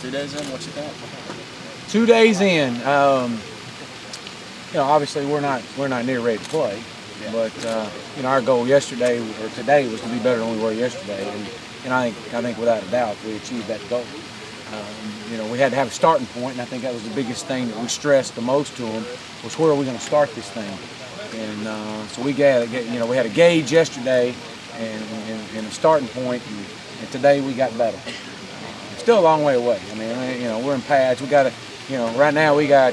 2 days in, what you think? 2 days in, obviously we're not near ready to play, but our goal yesterday or today was to be better than we were yesterday, and I think without a doubt we achieved that goal. We had to have a starting point, and I think that was the biggest thing that we stressed the most to them was where are we going to start this thing, and so we had a gauge yesterday and a starting point, and today we got better. Still a long way away. I mean, we're in pads. We got to. Right now we got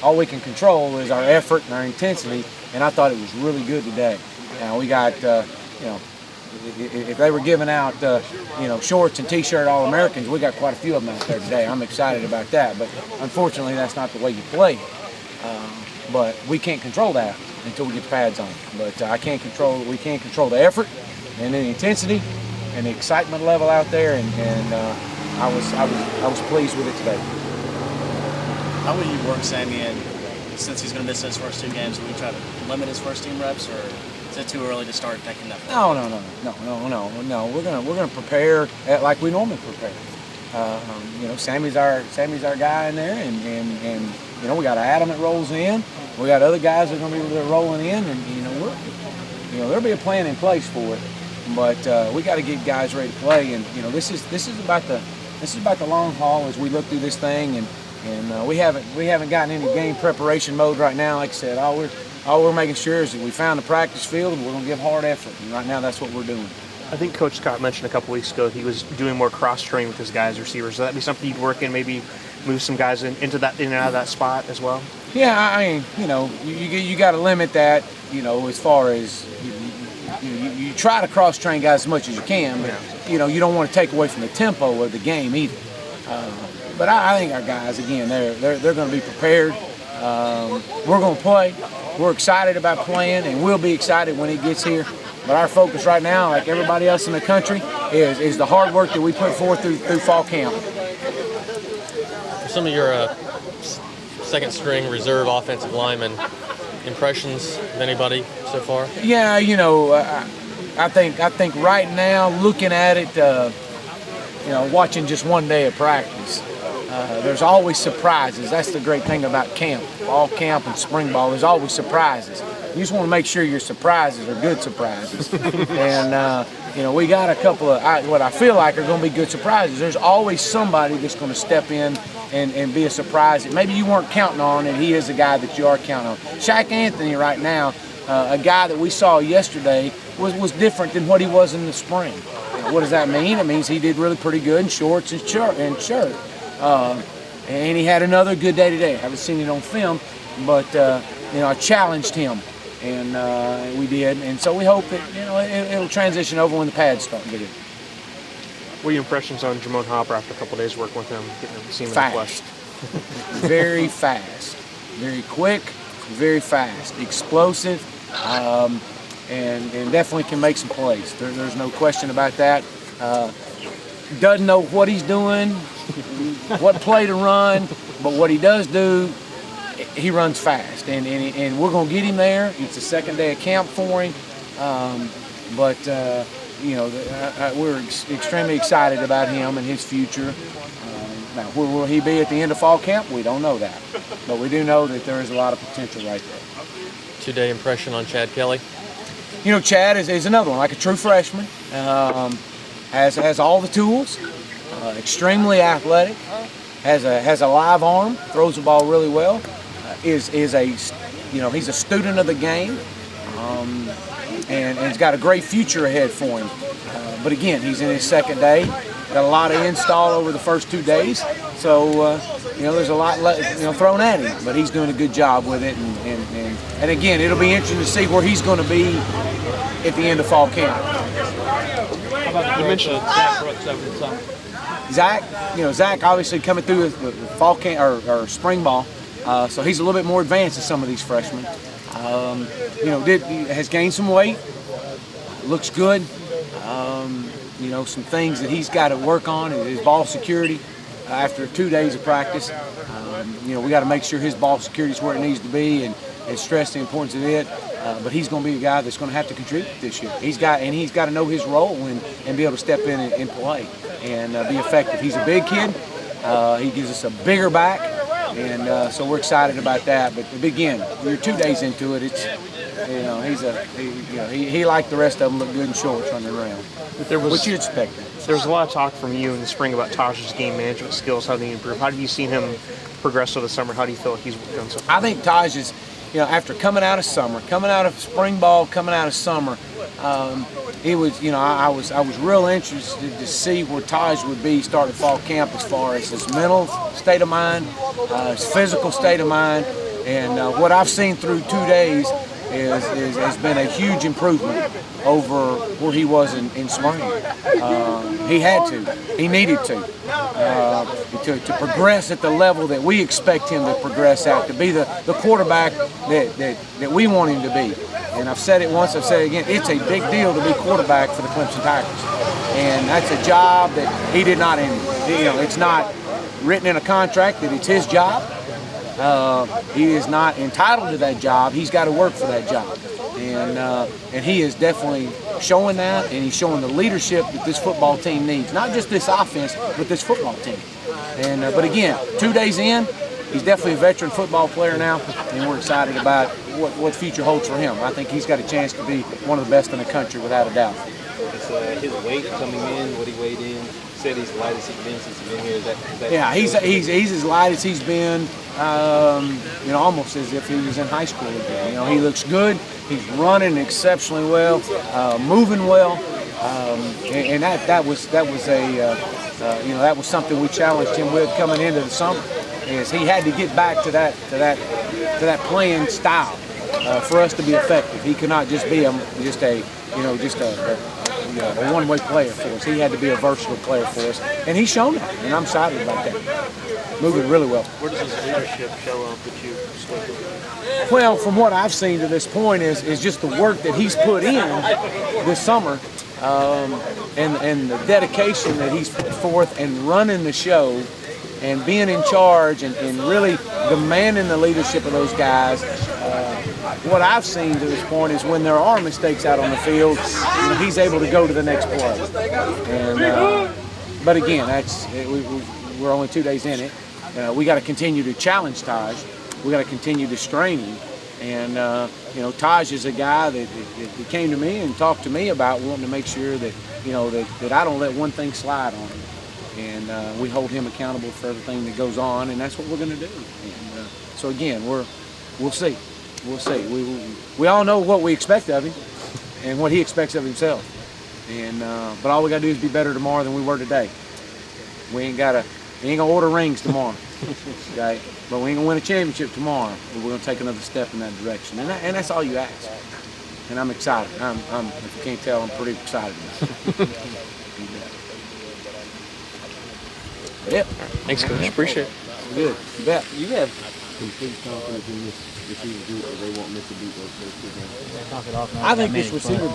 all we can control is our effort and our intensity, and I thought it was really good today. Now we got, if they were giving out, shorts and T-shirt All-Americans, we got quite a few of them out there today. I'm excited about that, but unfortunately that's not the way you play. But we can't control that until we get the pads on. But we can't control the effort and the intensity and the excitement level out there, and I was pleased with it today. How will you work Sammy in, since he's going to miss his first 2 games? Will you try to limit his first team reps, or is it too early to start taking that? No. We're gonna prepare like we normally prepare. Sammy's our guy in there, and we got Adam that rolls in. We got other guys that are going to be rolling in, and there'll be a plan in place for it. But we got to get guys ready to play, and this is about the long haul as we look through this thing, and we haven't gotten into game preparation mode right now. Like I said, all we're making sure is that we found the practice field and we're going to give hard effort. And right now, that's what we're doing. I think Coach Scott mentioned a couple weeks ago he was doing more cross-training with his guys, receivers. Would that be something you'd work in, maybe move some guys in and out of that spot as well? Yeah, I mean, you got to limit that, as far as you try to cross-train guys as much as you can, but, you don't want to take away from the tempo of the game either. But I think our guys, again, they're going to be prepared. We're going to play. We're excited about playing, and we'll be excited when he gets here. But our focus right now, like everybody else in the country, is the hard work that we put forth through fall camp. Some of your second-string reserve offensive linemen, impressions of anybody so far? Yeah, I think right now, looking at it, watching just one day of practice, there's always surprises. That's the great thing about camp. Fall camp and spring ball, there's always surprises. You just want to make sure your surprises are good surprises. And, we got a couple of what I feel like are going to be good surprises. There's always somebody that's going to step in and be a surprise that maybe you weren't counting on, and he is a guy that you are counting on. Shaq Anthony right now, a guy that we saw yesterday, was different than what he was in the spring. What does that mean? It means he did really pretty good in shorts and shirt. And he had another good day today. I haven't seen it on film, but I challenged him, and we did. And so we hope that it'll transition over when the pads start to get in. What are your impressions on Jamon Hopper after a couple of days working with him, seeing him in the flesh? Very fast, very quick, very fast, explosive, and definitely can make some plays. There's no question about that. Doesn't know what he's doing, what play to run, but what he does do, he runs fast, and we're going to get him there. It's the second day of camp for him, but we're extremely excited about him and his future. Now, where will he be at the end of fall camp? We don't know that, but we do know that there is a lot of potential right there. 2-day impression on Chad Kelly? Chad is another one, like a true freshman. Has all the tools, extremely athletic, has a live arm, throws the ball really well. He's a student of the game, and he's got a great future ahead for him. But again, he's in his second day. Got a lot of install over the first 2 days, so there's a lot thrown at him. But he's doing a good job with it, and again, it'll be interesting to see where he's going to be at the end of fall camp. You mentioned Zach Brooks over the summer. Zach obviously coming through with fall camp or spring ball, so he's a little bit more advanced than some of these freshmen. Has gained some weight, looks good. Some things that he's got to work on, his ball security after 2 days of practice. We got to make sure his ball security is where it needs to be, and stress the importance of it. But he's going to be a guy that's going to have to contribute this year. He's got to know his role and be able to step in and play and be effective. He's a big kid, He gives us a bigger back, and so we're excited about that. But again, you're 2 days into it. It's he like the rest of them look good in shorts running around. What you expect? There was a lot of talk from you in the spring about Taj's game management skills, how they improve. How have you seen him progress over the summer? How do you feel like he's done so far? I think Taj is, after coming out of summer, coming out of spring ball, coming out of summer, he was, I was real interested to see where Taj would be starting fall camp as far as his mental state of mind, his physical state of mind, and what I've seen through 2 days has been a huge improvement over where he was in spring. He had to. He needed to progress at the level that we expect him to progress at, to be the quarterback that we want him to be. And I've said it once, I've said it again, it's a big deal to be quarterback for the Clemson Tigers. And that's a job that he did not end. It's not written in a contract that it's his job. He is not entitled to that job. He's got to work for that job, and he is definitely showing that, and he's showing the leadership that this football team needs. Not just this offense, but this football team. And but again, 2 days in, he's definitely a veteran football player now, and we're excited about what future holds for him. I think he's got a chance to be one of the best in the country, without a doubt. It's his weight coming in, what he weighed in. Said he's light as he's been since he's been here. Is that yeah, he's as light as he's been. Almost as if he was in high school again. He looks good. He's running exceptionally well, moving well, and that was something we challenged him with coming into the summer. Is he had to get back to that playing style for us to be effective. He could not just be just a one-way player for us. He had to be a versatile player for us, and he's shown that, and I'm excited about that. Moving really well. Where does his leadership show up that you spoke of? Well, from what I've seen to this point is just the work that he's put in this summer, and the dedication that he's put forth, and running the show, and being in charge, and really demanding the leadership of those guys. What I've seen to this point is when there are mistakes out on the field, he's able to go to the next play. And but again, we're only 2 days in it. We got to continue to challenge Taj. We got to continue to strain him. And Taj is a guy that came to me and talked to me about wanting to make sure that that I don't let one thing slide on him. And we hold him accountable for everything that goes on, and that's what we're going to do. And so again, we'll see. We'll see. We all know what we expect of him and what he expects of himself. And but all we got to do is be better tomorrow than we were today. We ain't gonna order rings tomorrow, okay? But we ain't gonna win a championship tomorrow. But we're gonna take another step in that direction, and that's all you ask. And I'm excited. If you can't tell, I'm pretty excited. Yep. Thanks, Coach. Appreciate it. Good. You bet. you have complete confidence in this receiver group, or they won't miss a beat those first 2 games? I think this receiver